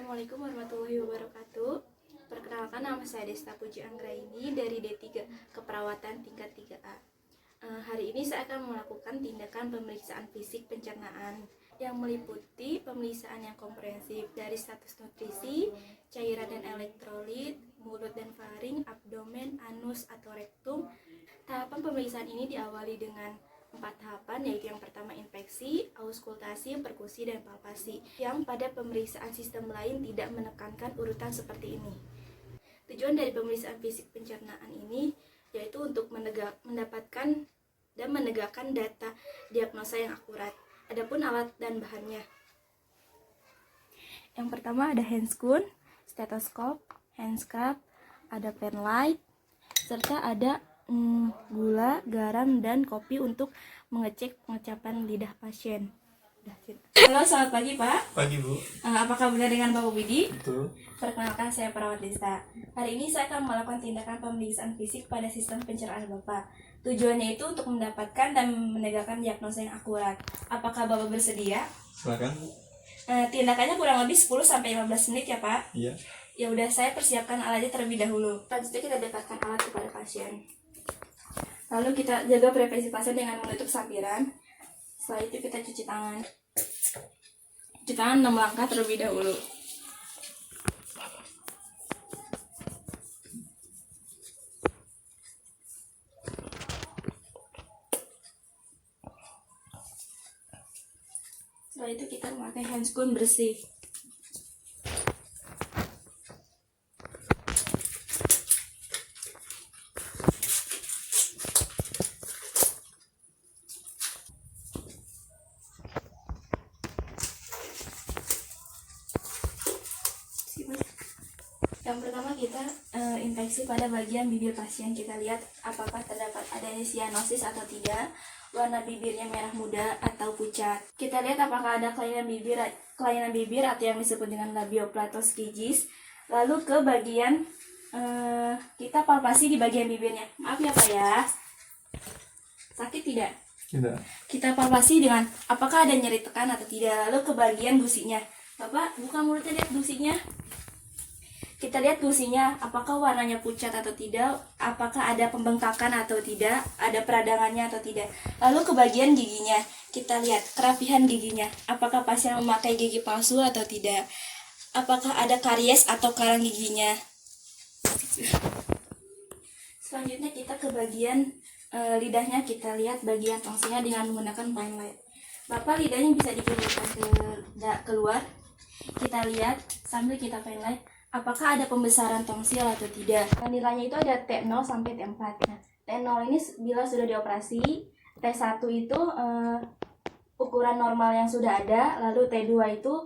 Assalamualaikum warahmatullahi wabarakatuh. Perkenalkan, nama saya Desta Puji Anggraini dari D3 Keperawatan tingkat 3A. Hari ini saya akan melakukan tindakan pemeriksaan fisik pencernaan yang meliputi pemeriksaan yang komprehensif dari status nutrisi, cairan dan elektrolit, mulut dan faring, abdomen, anus atau rektum. Tahapan pemeriksaan ini diawali dengan 4 tahapan, yaitu yang pertama infeksi, auskultasi, perkusi, dan palpasi, yang pada pemeriksaan sistem lain tidak menekankan urutan seperti ini. Tujuan dari pemeriksaan fisik pencernaan ini yaitu untuk mendapatkan dan menegakkan data diagnosa yang akurat. Adapun alat dan bahannya, yang pertama ada handscoon, stetoskop, handscrub, ada pen light, serta ada gula, garam, dan kopi untuk mengecek pengecapan lidah pasien. Halo, selamat pagi Pak. Pagi Bu. Apakah benar dengan Bapak Budi? Betul. Perkenalkan, saya perawat Desta. Hari ini saya akan melakukan tindakan pemeriksaan fisik pada sistem pencernaan Bapak. Tujuannya itu untuk mendapatkan dan menegakkan diagnosa yang akurat. Apakah Bapak bersedia? Silakan. Tindakannya kurang lebih 10-15 menit ya Pak. Iya. Ya udah, saya persiapkan alatnya terlebih dahulu. Selanjutnya kita dekatkan alat kepada pasien. Lalu kita jaga privasi pasien dengan menutup sampiran. Setelah itu kita cuci tangan. Cuci tangan 6 langkah terlebih dahulu. Setelah itu kita memakai handscoon bersih. Yang pertama kita infeksi pada bagian bibir pasien. Kita lihat apakah terdapat adanya sianosis atau tidak, warna bibirnya merah muda atau pucat. Kita lihat apakah ada kelainan bibir atau yang disebut dengan labioplatoscigis. Lalu ke bagian kita palpasi di bagian bibirnya. Maaf ya Pak ya, sakit tidak? Tidak. Kita palpasi dengan apakah ada nyeri tekan atau tidak. Lalu ke bagian gusinya. Bapak buka mulutnya, lihat gusinya. Kita lihat gusinya, apakah warnanya pucat atau tidak, apakah ada pembengkakan atau tidak, ada peradangannya atau tidak. Lalu ke bagian giginya, kita lihat kerapihan giginya, apakah pasien memakai gigi palsu atau tidak, apakah ada karies atau karang giginya. Selanjutnya kita ke bagian lidahnya, kita lihat bagian tongsinya dengan menggunakan fine light. Bapak lidahnya bisa dikeluarkan keluar, kita lihat sambil kita fine light. Apakah ada pembesaran tongsil atau tidak. Nilainya itu ada T0 sampai T4. Nah, T0 ini bila sudah dioperasi, T1 itu ukuran normal yang sudah ada, lalu T2 itu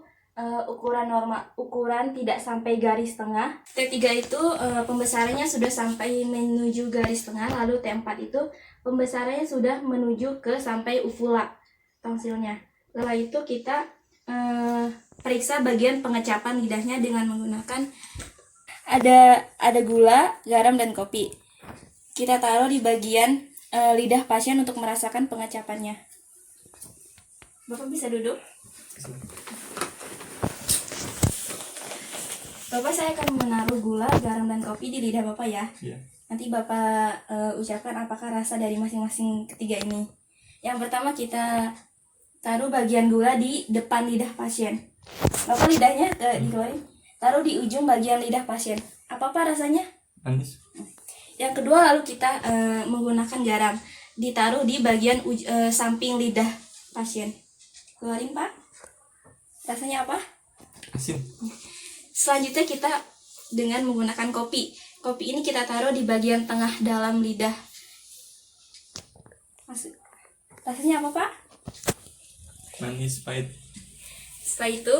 ukuran tidak sampai garis tengah. T3 itu pembesarannya sudah sampai menuju garis tengah, lalu T4 itu pembesarannya sudah menuju ke sampai uvula tongsilnya. Setelah itu kita periksa bagian pengecapan lidahnya dengan menggunakan ada gula, garam, dan kopi. Kita taruh di bagian lidah pasien untuk merasakan pengecapannya. Bapak bisa duduk. Bapak, saya akan menaruh gula, garam, dan kopi di lidah Bapak ya. Iya. Nanti Bapak ucapkan apakah rasa dari masing-masing ketiga ini. Yang pertama kita taruh bagian gula di depan lidah pasien. Bapak lidahnya dikeluarin, taruh di ujung bagian lidah pasien. Apa rasanya? Manis. Yang kedua, lalu kita menggunakan garam, ditaruh di bagian samping lidah pasien. Keluarin Pak. Rasanya apa? Asin. Selanjutnya kita dengan menggunakan kopi. Kopi ini kita taruh di bagian tengah dalam lidah. Masuk. Rasanya apa Pak? Manis, pahit. Setelah itu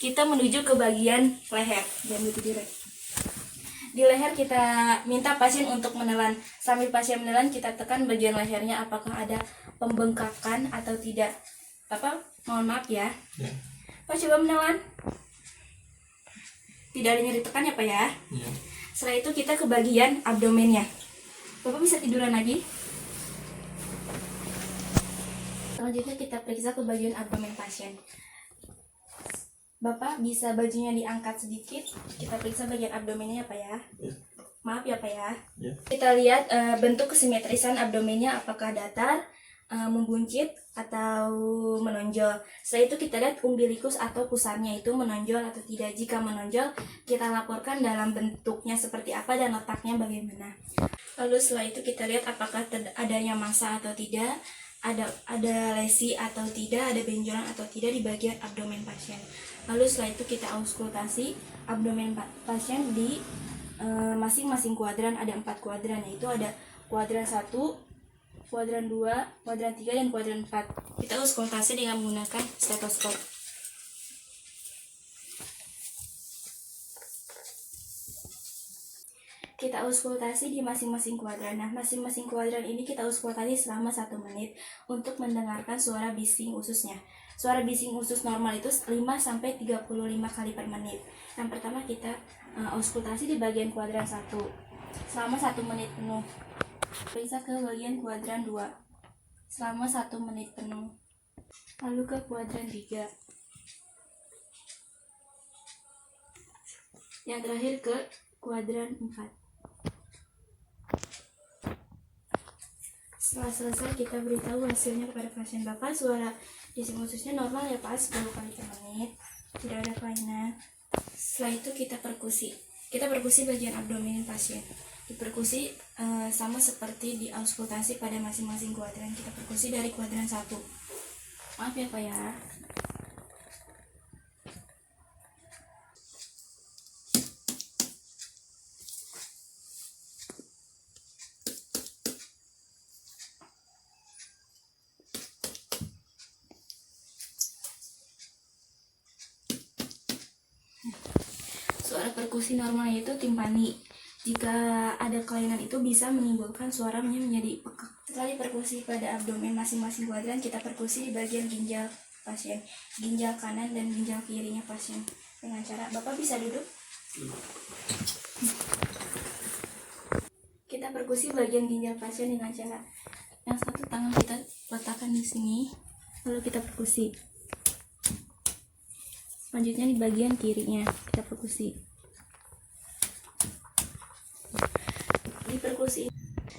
kita menuju ke bagian leher. Di leher kita minta pasien untuk menelan. Sambil pasien menelan, kita tekan bagian lehernya apakah ada pembengkakan atau tidak. Bapak, mohon maaf ya. Ya. Pak, coba menelan. Tidak ada nyeri tekan ya Pak ya. Iya. Setelah itu kita ke bagian abdomennya. Bapak bisa tiduran lagi. Selanjutnya kita periksa ke bagian abdomen pasien. Bapak bisa bajunya diangkat sedikit. Kita periksa bagian abdomennya ya Pak ya. Ya. Maaf ya Pak ya. Ya. Kita lihat bentuk kesimetrisan abdomennya apakah datar, membuncit atau menonjol. Setelah itu kita lihat umbilikus atau pusarnya itu menonjol atau tidak. Jika menonjol, kita laporkan dalam bentuknya seperti apa dan letaknya bagaimana. Lalu setelah itu kita lihat apakah adanya massa atau tidak, ada lesi atau tidak, ada benjolan atau tidak di bagian abdomen pasien. Lalu setelah itu kita auskultasi abdomen pasien di masing-masing kuadran. Ada 4 kuadran, yaitu ada kuadran 1, kuadran 2, kuadran 3, dan kuadran 4. Kita auskultasi dengan menggunakan stetoskop. Kita auskultasi di masing-masing kuadran. Nah, masing-masing kuadran ini kita auskultasi selama 1 menit untuk mendengarkan suara bising ususnya. Suara bising usus normal itu 5-35 kali per menit. Yang pertama kita auskultasi di bagian kuadran 1 selama 1 menit penuh. Periksa ke bagian kuadran 2 selama 1 menit penuh. Lalu ke kuadran 3. Yang terakhir ke kuadran 4. Setelah selesai kita beritahu hasilnya kepada pasien. Bapak, suara bising ususnya normal ya Pak, 10 kali per menit, tidak ada kelainan. Setelah itu kita perkusi bagian abdomen pasien. Diperkusi sama seperti di auskultasi pada masing-masing kuadran. Kita perkusi dari kuadran 1. Maaf ya Pak ya. Suara perkusi normal itu timpani. Jika ada kelainan itu bisa menimbulkan suaranya menjadi pekak. Setelah diperkusi pada abdomen masing-masing kuadran, kita perkusi di bagian ginjal pasien, ginjal kanan dan ginjal kirinya pasien. Dengan cara, Bapak bisa duduk. Kita perkusi bagian ginjal pasien dengan cara yang satu tangan kita letakkan di sini, lalu kita perkusi. Selanjutnya di bagian kirinya kita perkusi. Diperkusi.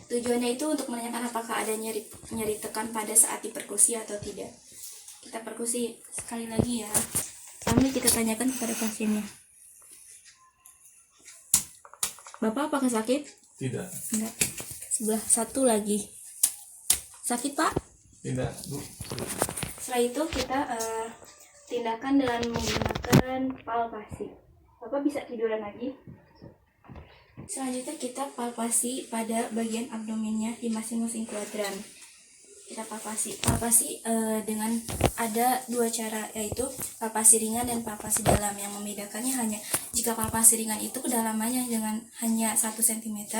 Tujuannya itu untuk menanyakan apakah ada nyeri tekan pada saat diperkusi atau tidak. Kita perkusi sekali lagi ya. Sambil kita tanyakan kepada pasiennya. Bapak apakah sakit? Tidak. Enggak. Sebelah satu lagi. Sakit Pak? Tidak, Bu. Setelah itu kita tindakan dengan menggunakan palpasi. Bapak bisa tiduran lagi. Selanjutnya kita palpasi pada bagian abdomennya di masing-masing kuadran. Kita palpasi dengan ada 2 cara, yaitu palpasi ringan dan palpasi dalam. Yang membedakannya hanya jika palpasi ringan itu kedalamannya dengan hanya 1 cm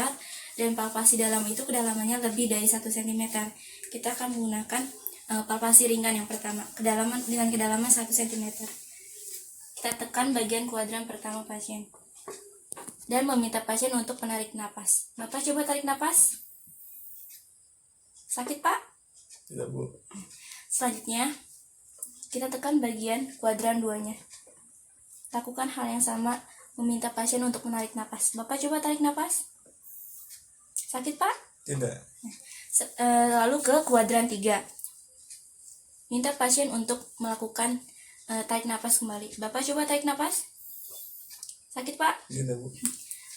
dan palpasi dalam itu kedalamannya lebih dari 1 cm. Kita akan menggunakan palpasi ringan yang pertama, dengan kedalaman 1 cm. Kita tekan bagian kuadran pertama pasien dan meminta pasien untuk menarik napas. Bapak coba tarik napas. Sakit Pak? Tidak, Bu. Selanjutnya kita tekan bagian kuadran 2-nya. Lakukan hal yang sama, meminta pasien untuk menarik napas. Bapak coba tarik napas. Sakit Pak? Tidak. Lalu ke kuadran 3. Minta pasien untuk melakukan tarik napas kembali. Bapak coba tarik napas. Sakit Pak? Tidak, Bu.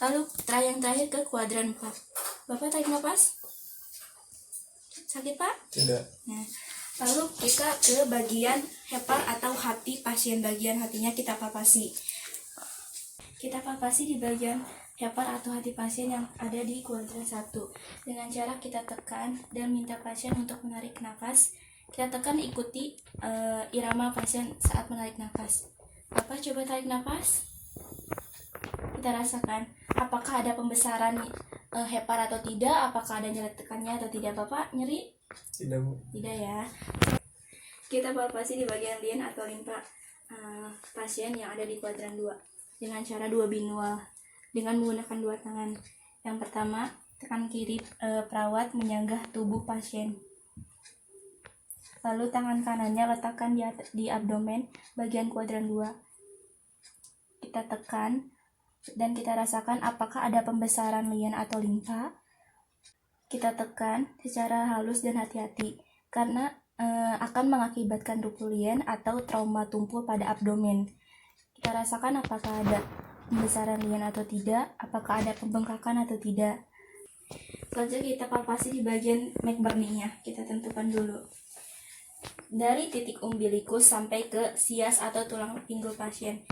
Lalu yang terakhir ke kuadran 4. Bapak tarik napas. Sakit Pak? Tidak. Nah, lalu kita ke bagian hepar atau hati pasien. Bagian hatinya kita palpasi. Kita palpasi di bagian hepar atau hati pasien yang ada di kuadran 1. Dengan cara kita tekan dan minta pasien untuk menarik nafas. Kita tekan ikuti irama pasien saat menarik nafas. Bapak coba tarik nafas. Kita rasakan apakah ada pembesaran hepar atau tidak, apakah ada nyeri tekannya atau tidak. Bapak nyeri? Tidak, Bu. Tidak ya. Kita palpasi di bagian lien atau limpa pasien yang ada di kuadran 2 dengan cara 2 binual dengan menggunakan 2 tangan. Yang pertama, tekan kiri perawat menyanggah tubuh pasien. Lalu tangan kanannya letakkan di abdomen bagian kuadran 2. kita tekan dan kita rasakan apakah ada pembesaran lien atau limpa. Kita tekan secara halus dan hati-hati karena akan mengakibatkan dupul lien atau trauma tumpul pada abdomen. Kita rasakan apakah ada pembesaran lien atau tidak, apakah ada pembengkakan atau tidak. Selanjutnya kita palpasi di bagian McBurney-nya. Kita tentukan dulu dari titik umbilikus sampai ke sias atau tulang pinggul pasien.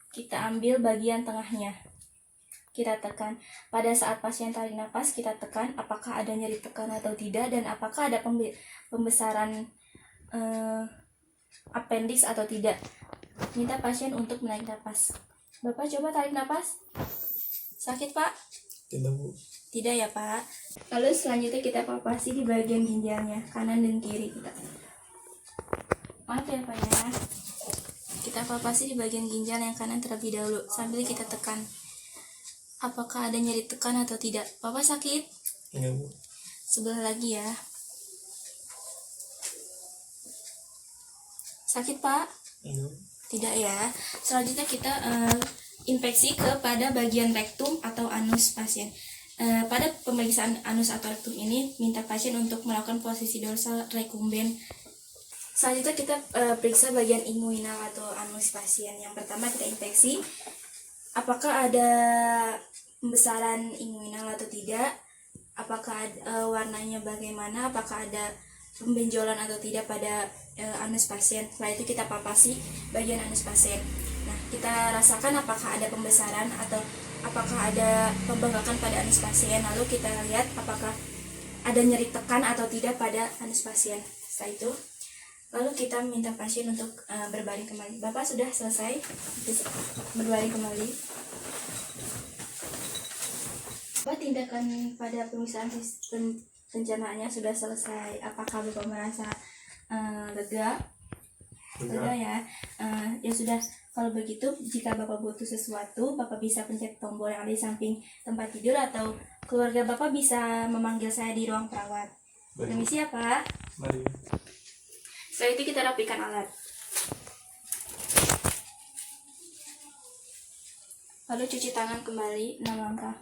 Kita ambil bagian tengahnya. Kita tekan. Pada saat pasien tarik nafas, kita tekan apakah ada nyeri tekan atau tidak, dan apakah ada pembesaran appendix atau tidak. Minta pasien untuk menarik nafas. Bapak coba tarik nafas. Sakit, Pak? Tidak, Bu. Tidak ya, Pak. Lalu selanjutnya kita palpasi di bagian ginjalnya, kanan dan kiri. Maaf ya, Pak ya. Kita palpasi di bagian ginjal yang kanan terlebih dahulu sambil kita tekan. Apakah ada nyeri tekan atau tidak? Bapak sakit? Enggak, Bu. Sebelah lagi ya. Sakit, Pak? Enggak. Tidak ya. Selanjutnya kita infeksi kepada bagian rektum atau anus pasien. Pada pemeriksaan anus atau rektum ini, minta pasien untuk melakukan posisi dorsal recumbens. Selanjutnya kita periksa bagian inguinal atau anus pasien. Yang pertama kita infeksi. Apakah ada pembesaran inguinal atau tidak? Apakah warnanya bagaimana? Apakah ada pembenjolan atau tidak pada anus pasien? Setelah itu kita palpasi bagian anus pasien. Nah, kita rasakan apakah ada pembesaran atau apakah ada pembengkakan pada anus pasien. Lalu kita lihat apakah ada nyeri tekan atau tidak pada anus pasien. Setelah itu, lalu kita minta pasien untuk berbaring kembali. Bapak sudah selesai berbaring kembali. Bapak tindakan pada pemeriksaan pencernaannya sudah selesai. Apakah Bapak merasa lega? Lega ya. Ya sudah. Kalau begitu, jika Bapak butuh sesuatu, Bapak bisa pencet tombol yang ada di samping tempat tidur, atau keluarga Bapak bisa memanggil saya di ruang perawat. Permisi ya, Pak. Mari. Setelah itu kita rapikan alat. Lalu cuci tangan kembali 6 langkah.